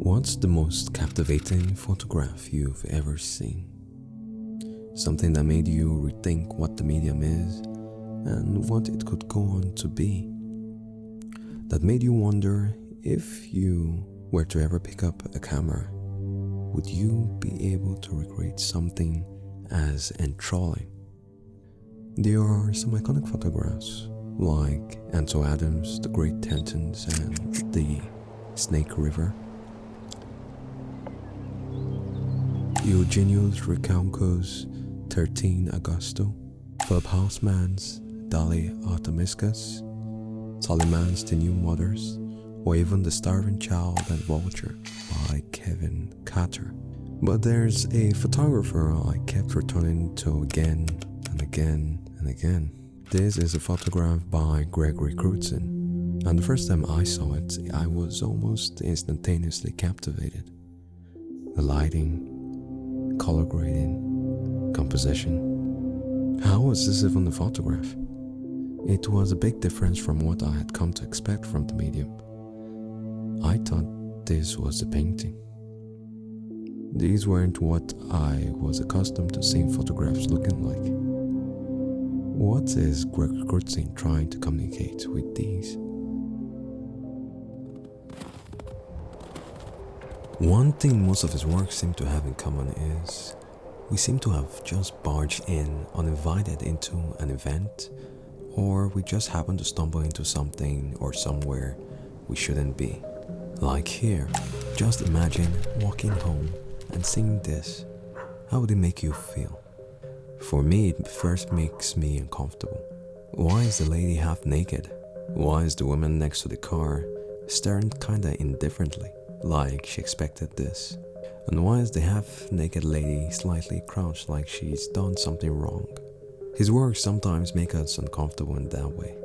What's the most captivating photograph you've ever seen? Something that made you rethink what the medium is and what it could go on to be. That made you wonder, if you were to ever pick up a camera, would you be able to recreate something as enthralling? There are some iconic photographs like Anto Adams' The Great Tentons and the Snake River, Eugenio's recuenco's 13 Agosto, Philip Hausman's Dali Artemiscus, Soliman's The New Mothers, or even The Starving Child and Vulture by Kevin Carter. But there's a photographer I kept returning to again and again and again. This is a photograph by Gregory Crewdson, and the first time I saw it, I was almost instantaneously captivated. The lighting, color grading, composition. How was this even a photograph? It was a big difference from what I had come to expect from the medium. I thought this was a painting. These weren't what I was accustomed to seeing photographs looking like. What is Gregory Crewdson trying to communicate with these? One thing most of his work seem to have in common is we seem to have just barged in uninvited into an event, or we just happen to stumble into something or somewhere we shouldn't be. Like here, just imagine walking home and seeing this. How would it make you feel? For me, it first makes me uncomfortable. Why is the lady half naked? Why is the woman next to the car staring kinda indifferently, like she expected this? And why is the half-naked lady slightly crouched like she's done something wrong? His works sometimes make us uncomfortable in that way,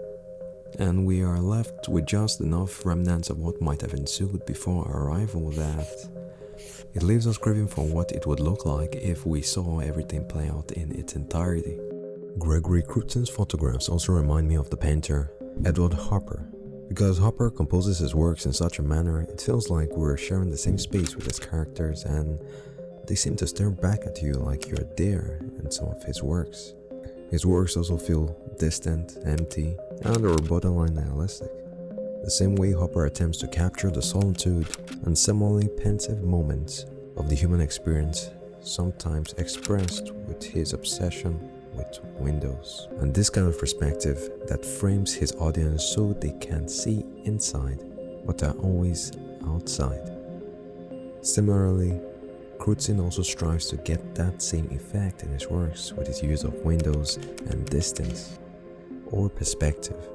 and we are left with just enough remnants of what might have ensued before our arrival that it leaves us craving for what it would look like if we saw everything play out in its entirety. Gregory Crewdson's photographs also remind me of the painter Edwardhopper. Because Hopper composes his works in such a manner, it feels like we're sharing the same space with his characters, and they seem to stare back at you like you're there in some of his works. His works also feel distant, empty, and or borderline nihilistic. The same way Hopper attempts to capture the solitude and seemingly pensive moments of the human experience, sometimes expressed with his obsession with windows. And this kind of perspective that frames his audience so they can see inside but are always outside. Similarly, Crewdson also strives to get that same effect in his works with his use of windows and distance, or perspective.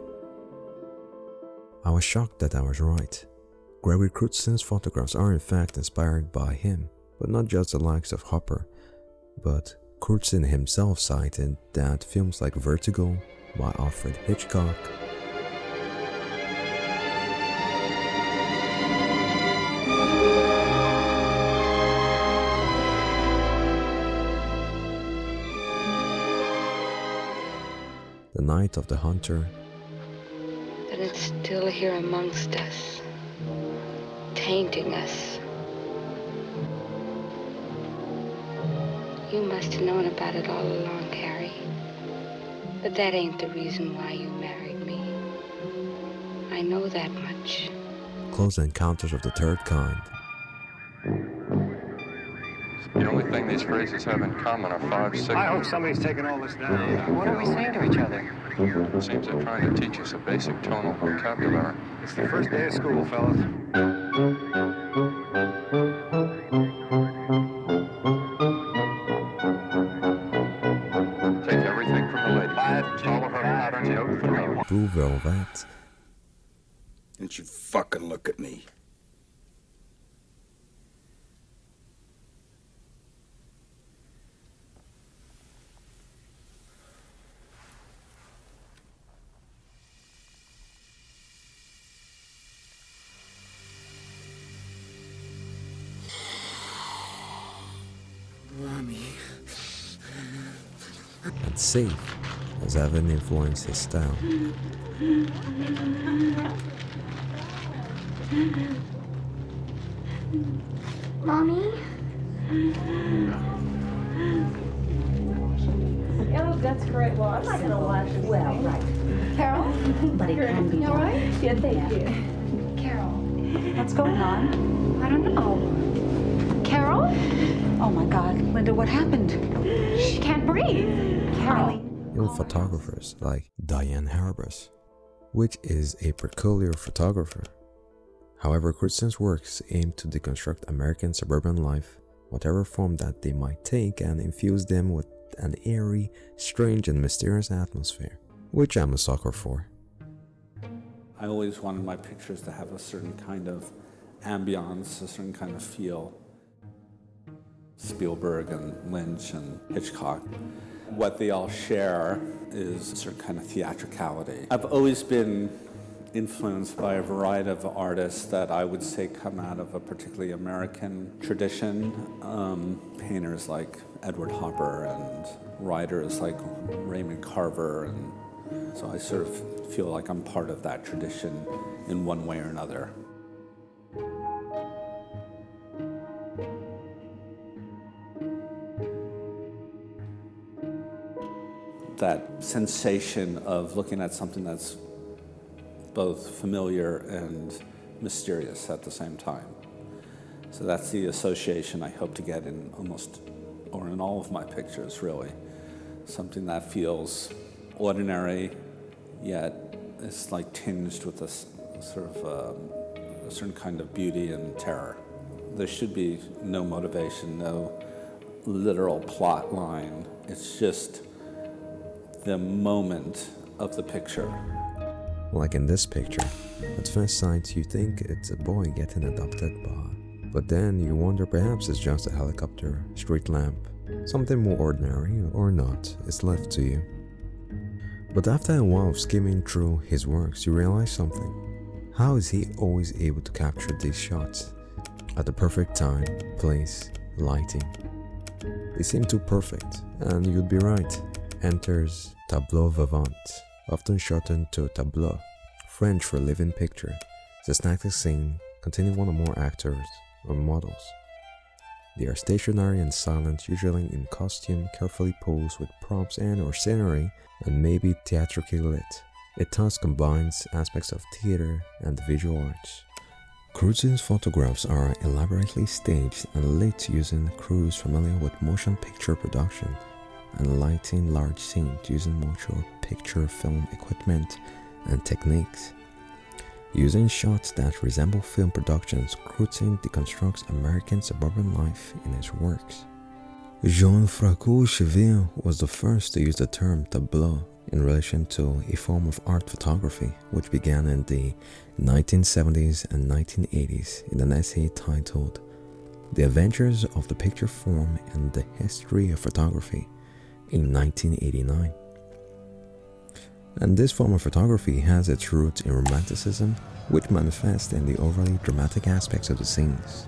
I was shocked that I was right. Gregory Crewdson's photographs are in fact inspired by him, but not just the likes of Hopper, but Crewdson himself cited that films like Vertigo by Alfred Hitchcock, The Night of the Hunter, that it's still here amongst us, tainting us. You must have known about it all along, Harry. But that ain't the reason why you married me. I know that much. Close Encounters of the Third Kind. The only thing these phrases have in common are 5 signals. I hope somebody's taking all this down. What are we saying to each other? It seems they're trying to teach us a basic tonal vocabulary. It's the first day of school, fellas. Take everything from the lady. Follow her pattern note for note. Blue Velvet. Don't you fucking look at me. And Safe as having influenced his style. Mommy? Oh, that's great. Well, I'm not gonna watch this. Well, right. Carol? But it can be All done. right? Yeah, thank you. Carol, what's going on? I don't know. Carol? Oh my God, Linda, what happened? She can't breathe. Carol. Even photographers like Diane Harbus, which is a peculiar photographer. However, Crewdson's works aim to deconstruct American suburban life, whatever form that they might take, and infuse them with an airy, strange, and mysterious atmosphere, which I'm a sucker for. I always wanted my pictures to have a certain kind of ambiance, a certain kind of feel. Spielberg and Lynch and Hitchcock, what they all share is a certain kind of theatricality. I've always been influenced by a variety of artists that I would say come out of a particularly American tradition. Painters like Edwardhopper and writers like Raymond Carver, and so I sort of feel like I'm part of that tradition in one way or another. That sensation of looking at something that's both familiar and mysterious at the same time. So that's the association I hope to get in almost, or in all of my pictures, really. Something that feels ordinary, yet is like tinged with this sort of a certain kind of beauty and terror. There should be no motivation, no literal plot line. It's just the moment of the picture. Like in this picture, at first sight you think it's a boy getting adopted, but then you wonder perhaps it's just a helicopter, street lamp, something more ordinary or not is left to you. But after a while of skimming through his works, you realize something. How is he always able to capture these shots at the perfect time, place, lighting? They seem too perfect, and you'd be right. Enters tableauvivant, often shortened to tableau, French for living picture. It's a static scene containing one or more actors or models. They are stationary and silent, usually in costume, carefully posed with props and or scenery, and maybe theatrically lit. It thus combines aspects of theater and the visual arts. Crewdson's photographs are elaborately staged and lit using crews familiar with motion picture production and lighting large scenes using motion picture film equipment and techniques. Using shots that resemble film productions, Crewdson deconstructs American suburban life in his works. Jean-Francois Cheville was the first to use the term tableau in relation to a form of art photography which began in the 1970s and 1980s in an essay titled The Adventures of the Picture Form and the History of Photography in 1989. And this form of photography has its roots in Romanticism, which manifests in the overly dramatic aspects of the scenes.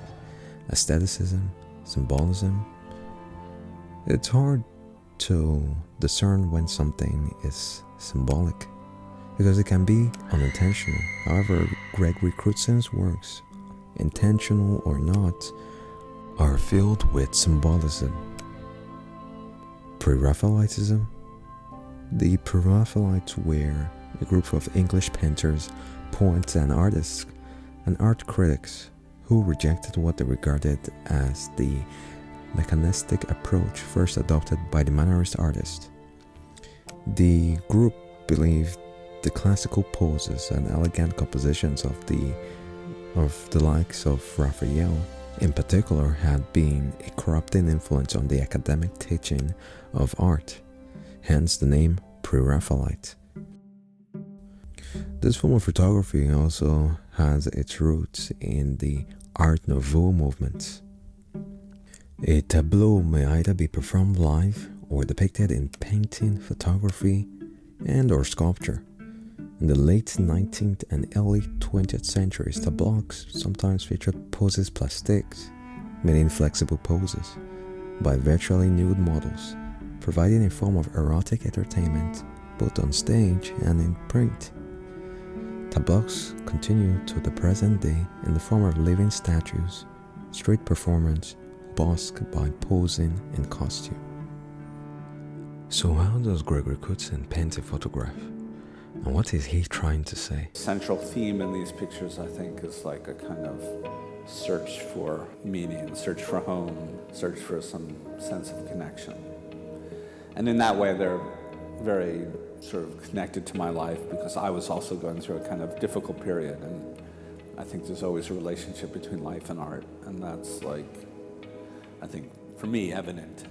Aestheticism, Symbolism. It's hard to discern when something is symbolic, because it can be unintentional. However, Gregory Crewdson's works, intentional or not, are filled with symbolism. Pre-Raphaeltism. The Pre-Raphaelites were a group of English painters, poets and artists and art critics who rejected what they regarded as the mechanistic approach first adopted by the Mannerist artist. The group believed the classical poses and elegant compositions of the likes of Raphael in particular had been a corrupting influence on the academic teaching of art, hence the name Pre-Raphaelite. This form of photography also has its roots in the Art Nouveau movement. A tableau may either be performed live or depicted in painting, photography, and or sculpture. In the late 19th and early 20th centuries, tableaux sometimes featured poses plastiques, meaning flexible poses, by virtually nude models, providing a form of erotic entertainment both on stage and in print. Tableaux continue to the present day in the form of living statues street performance, busked by posing in costume. So how does Gregory Crewdson paint a photograph? And what is he trying to say? Central theme in these pictures, I think, is like a kind of search for meaning, search for home, search for some sense of connection. And in that way, they're very sort of connected to my life because I was also going through a kind of difficult period, and I think there's always a relationship between life and art, and that's like, I think, for me, evident